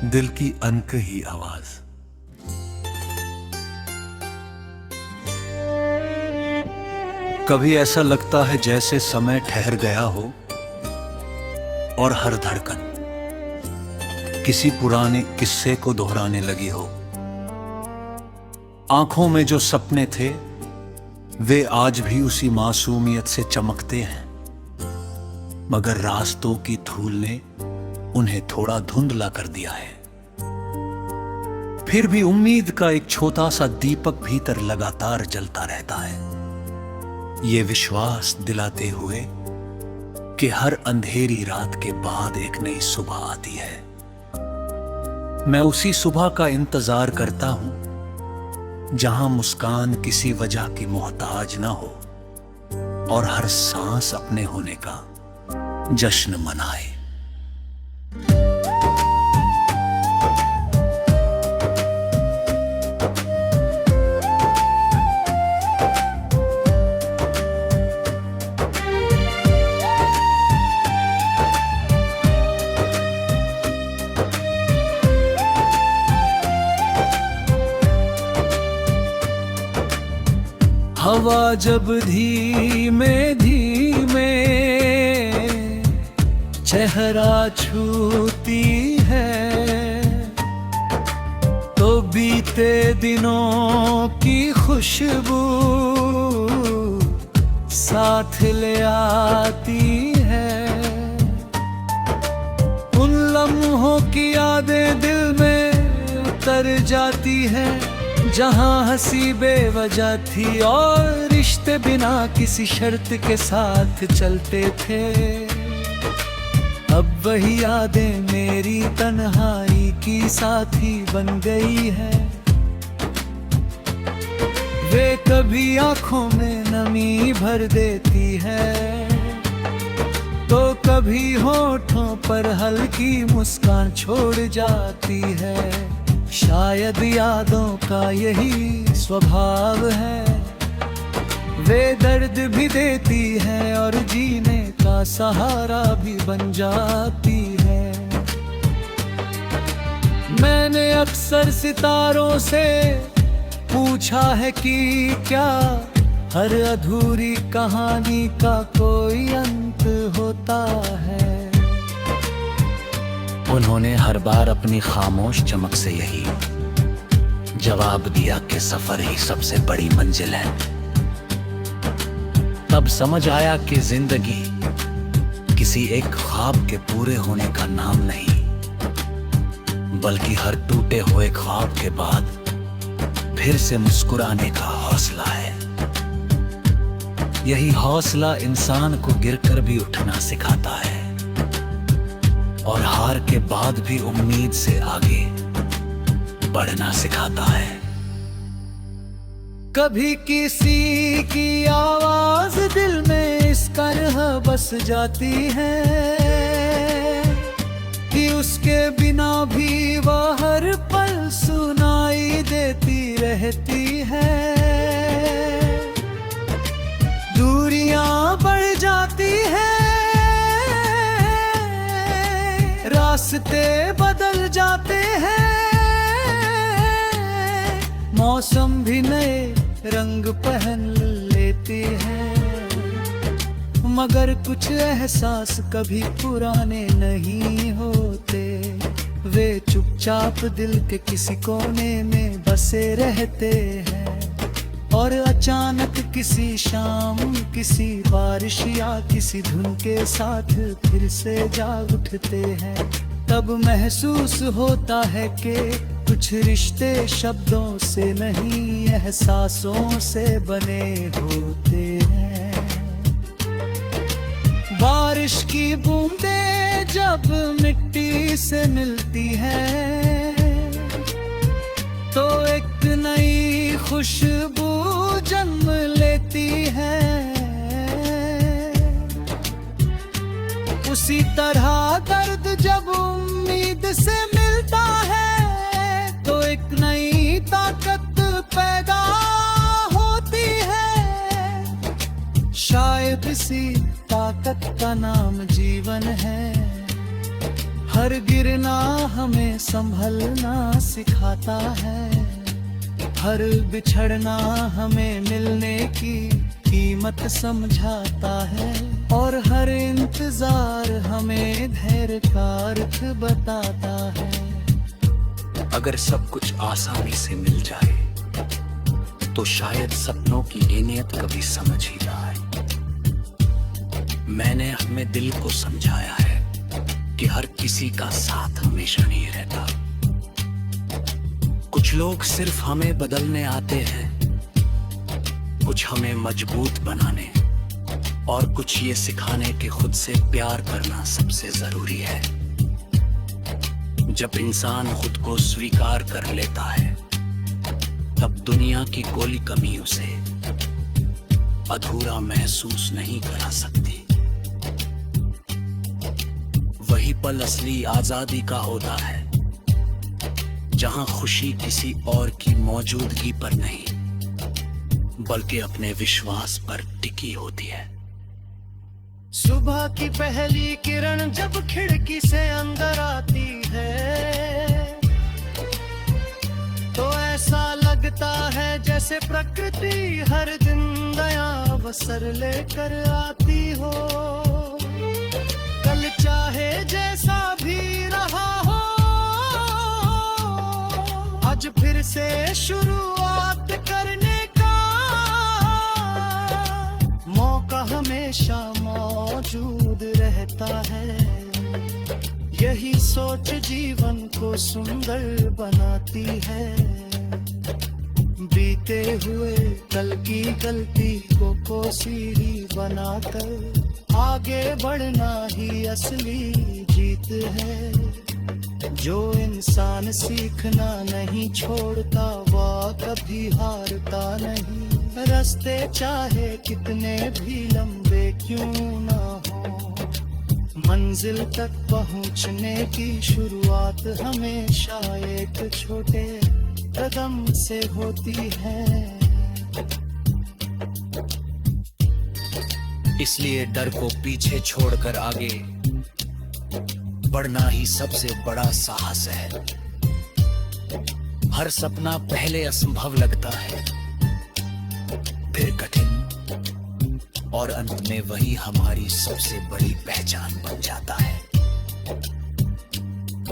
दिल की अनकही आवाज। कभी ऐसा लगता है जैसे समय ठहर गया हो और हर धड़कन किसी पुराने किस्से को दोहराने लगी हो। आंखों में जो सपने थे वे आज भी उसी मासूमियत से चमकते हैं, मगर रास्तों की धूल ने उन्हें थोड़ा धुंधला कर दिया है। फिर भी उम्मीद का एक छोटा सा दीपक भीतर लगातार जलता रहता है, ये विश्वास दिलाते हुए कि हर अंधेरी रात के बाद एक नई सुबह आती है। मैं उसी सुबह का इंतजार करता हूं जहां मुस्कान किसी वजह की मोहताज ना हो और हर सांस अपने होने का जश्न मनाए। हवा जब धीमे धीमे चेहरा छूती है, तो बीते दिनों की खुशबू साथ ले आती है। उन लम्हों की यादें दिल में उतर जाती है, जहां हंसी बेवजह थी और रिश्ते बिना किसी शर्त के साथ चलते थे। अब वही यादें मेरी तन्हाई की साथी बन गई है। वे कभी आंखों में नमी भर देती है, तो कभी होठों पर हल्की मुस्कान छोड़ जाती है। शायद यादों का यही स्वभाव है, वे दर्द भी देती है और जीने का सहारा भी बन जाती है। मैंने अक्सर सितारों से पूछा है कि क्या हर अधूरी कहानी का कोई अंत होता है। उन्होंने हर बार अपनी खामोश चमक से यही जवाब दिया कि सफर ही सबसे बड़ी मंजिल है। तब समझ आया कि जिंदगी किसी एक ख्वाब के पूरे होने का नाम नहीं, बल्कि हर टूटे हुए ख्वाब के बाद फिर से मुस्कुराने का हौसला है। यही हौसला इंसान को गिरकर भी उठना सिखाता है और हार के बाद भी उम्मीद से आगे बढ़ना सिखाता है। कभी किसी की आवाज दिल में इस तरह बस जाती है कि उसके बिना भी वह हर पल सुनाई देती रहती है। दूरियां बढ़ जाती है, रास्ते बदल जाते हैं, मौसम भी नए रंग पहन लेती है, मगर कुछ एहसास कभी पुराने नहीं होते। वे चुपचाप दिल के किसी कोने में बसे रहते हैं और अचानक किसी शाम, किसी बारिश या किसी धुन के साथ फिर से जाग उठते हैं। तब महसूस होता है कि कुछ रिश्ते शब्दों से नहीं, एहसासों से बने होते हैं। बारिश की बूंदें जब मिट्टी से मिलती हैं, तो एक नई खुशबू जन्म लेती है। उसी तरह दर्द जब उम्मीद से मिलता है, तो एक नई ताकत पैदा होती है। शायद इसी ताकत का नाम जीवन है। हर गिरना हमें संभलना सिखाता है, हर बिछड़ना हमें मिलने की कीमत समझाता है, और हर इंतजार हमें धैर्य का अर्थ बताता है। अगर सब कुछ आसानी से मिल जाए तो शायद सपनों की अहमियत कभी समझ ही ना आए। मैंने अपने दिल को समझाया है कि हर किसी का साथ हमेशा नहीं रहता। कुछ लोग सिर्फ हमें बदलने आते हैं, कुछ हमें मजबूत बनाने, और कुछ ये सिखाने कि खुद से प्यार करना सबसे जरूरी है। जब इंसान खुद को स्वीकार कर लेता है तब दुनिया की कोई कमी उसे अधूरा महसूस नहीं करा सकती। वही पल असली आजादी का होता है जहां खुशी किसी और की मौजूदगी पर नहीं बल्कि अपने विश्वास पर टिकी होती है। सुबह की पहली किरण जब खिड़की से अंदर आती है तो ऐसा लगता है जैसे प्रकृति हर दिन नया अवसर लेकर आती हो। कल चाहे जैसा भी रहा हो, आज फिर से शुरुआत करने का मौका हमेशा मौजूद रहता है। यही सोच जीवन को सुंदर बनाती है। बीते हुए कल की गलती को सीढ़ी बनाकर आगे बढ़ना ही असली जीत है। जो इंसान सीखना नहीं छोड़ता वह कभी हारता नहीं। रास्ते चाहे कितने भी लंबे क्यों ना हो, मंजिल तक पहुंचने की शुरुआत हमेशा एक छोटे कदम से होती है। इसलिए डर को पीछे छोड़कर आगे बढ़ना ही सबसे बड़ा साहस है। हर सपना पहले असंभव लगता है, फिर कठिन, और अंत में वही हमारी सबसे बड़ी पहचान बन जाता है।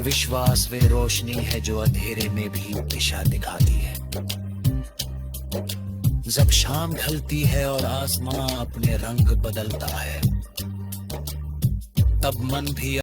विश्वास वे रोशनी है जो अंधेरे में भी दिशा दिखाती है। जब शाम ढलती है और आसमां अपने रंग बदलता है तब मन भी